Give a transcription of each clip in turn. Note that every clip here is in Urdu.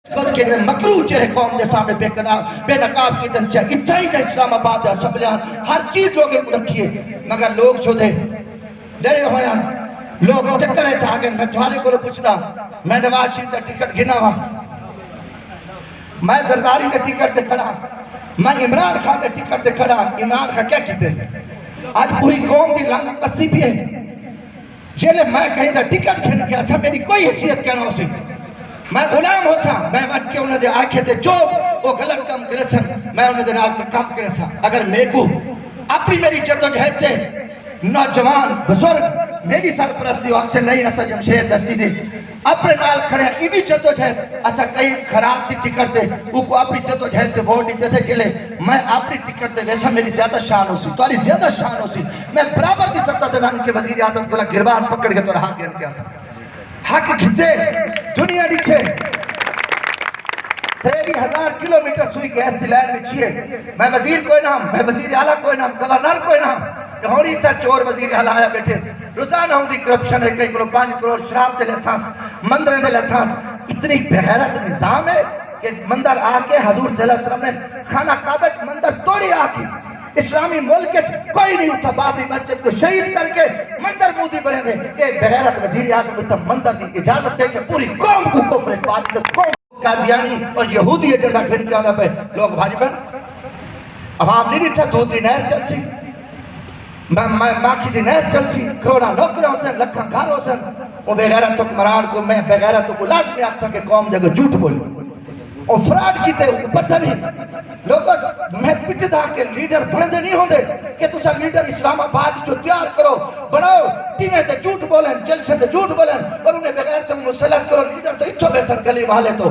کے دن مکرو چہرے قوم دے سامنے بے نقاب کی دن چاہے اتھائی دے اسلام آباد دے اسمبلیاں ہر چیز لوگے کو رکھیے مگر لوگ چھو دے ڈرے ہویا لوگ چکر ہے چاہ گئے میں تمہارے کو پوچھتا میں نواز شریف کا ٹکٹ گھنا ہوا میں زرداری کا ٹکٹ دے کھڑا میں عمران خان کا ٹکٹ دے کھڑا عمران خان کیا کہتے ہیں آج پوری قوم دی لانت بستی بھی ہے یہ لے میں کہیں دا ٹکٹ گھن کیا سا میری کوئی حیثیت کیا نہ ہو سی میں غلام ہوتا میں وقت کے انہوں نے آنکھیں دے جو وہ غلط کام کرے سن میں انہوں نے نال کے کام کرے سا اگر میں کو اپنی میری جدوجہد سے نوجوان بزرگ میری سرپرستی وقت سے نہیں ایسا جمشید دستی دی اپنے نال کھڑے ہیں ایدی جدوجہد ایسا کئی خراب دی ٹکٹ دے وہ کو اپنی جدوجہد سے ووٹ دیتے سے چلے میں اپنی ٹکٹ دے ویسا میری زیادہ شان ہو سی تاری زیادہ شان ہو سی میں برابر دی سکتا تھا میں ان کے وزیر اعظم کو گربان پکڑ کے تو رہا کے ان کے آسا حق گھتے دنیا نیچے 30,000 کلومیٹر سوئی گیس دی لائن میں چھئے میں وزیر کوئی نام میں وزیر اعلیٰ کوئی نام گورنر کوئی نام ہوری تا چور وزیر اعلیٰ آیا بیٹھے روزانہ ہوں دی کرپشن ہے کئی کلو 5 کروڑ شراب دے لسانس مندر دے لسانس اتنی بغیرت نظام ہے کہ مندر آکے حضور صلی اللہ علیہ وسلم نے خانہ کعبہ مندر توڑی آکی اسلامی ملک کے کوئی نہیں تھا بابری مسجد کو شہید کر کے مندر مودی بڑھے دے ایک بغیرت وزیر اعظم نے مندر دی اجازت دے کہ پوری قوم کو کفر پاتی قوم قادیانی اور یہودی ایجنڈا پھر کے آدھا پہ لوگ بھائی بن عوام نہیں ریٹھا دودھ دی نہر چل سی ماکھی دی نہر چل سی کروڑا نوکرہ ہو سن لکھاں گھر ہو سن وہ بغیرت مران کو میں بغیرت کو لازمی آکسا کہ قوم جگہ جھوٹ بولی اور فراڈ کیتے وہ پتہ نہیں لوگوں میں پچھتا کہ لیڈر بڑھنے نہیں ہوں دے کہ تُسا لیڈر اسلام آباد جو تیار کرو بناؤ ٹیمیں تے جھوٹ بولیں جلسے تے جھوٹ بولیں اور انہیں بغیر تم مسلط کرو لیڈر تو اتھو بیسر گلی والے تو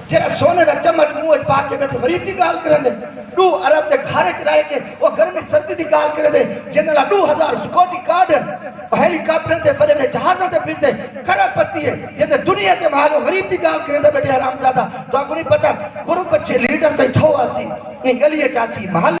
جیرا سونے دا چمٹ موج پاک کے بیٹھے غریب دی گال کریں دے 2 عرب دے گھارے چلائے کے وہ گرمی سردی دی گال کریں دے جنہاں 2000 سکوٹی کارڈن ہیلی کاپٹر دے بڑے میں جہازوں دے پھر دے کرب پتی ہے یہ دے دنیا کے محلوں غریب دی گال کریں دے بیٹھے حرام زیادہ تو آپ کو نہیں پتا گروپ اچھے لیڈر تے تھو آسی ان گلیے چاچی محل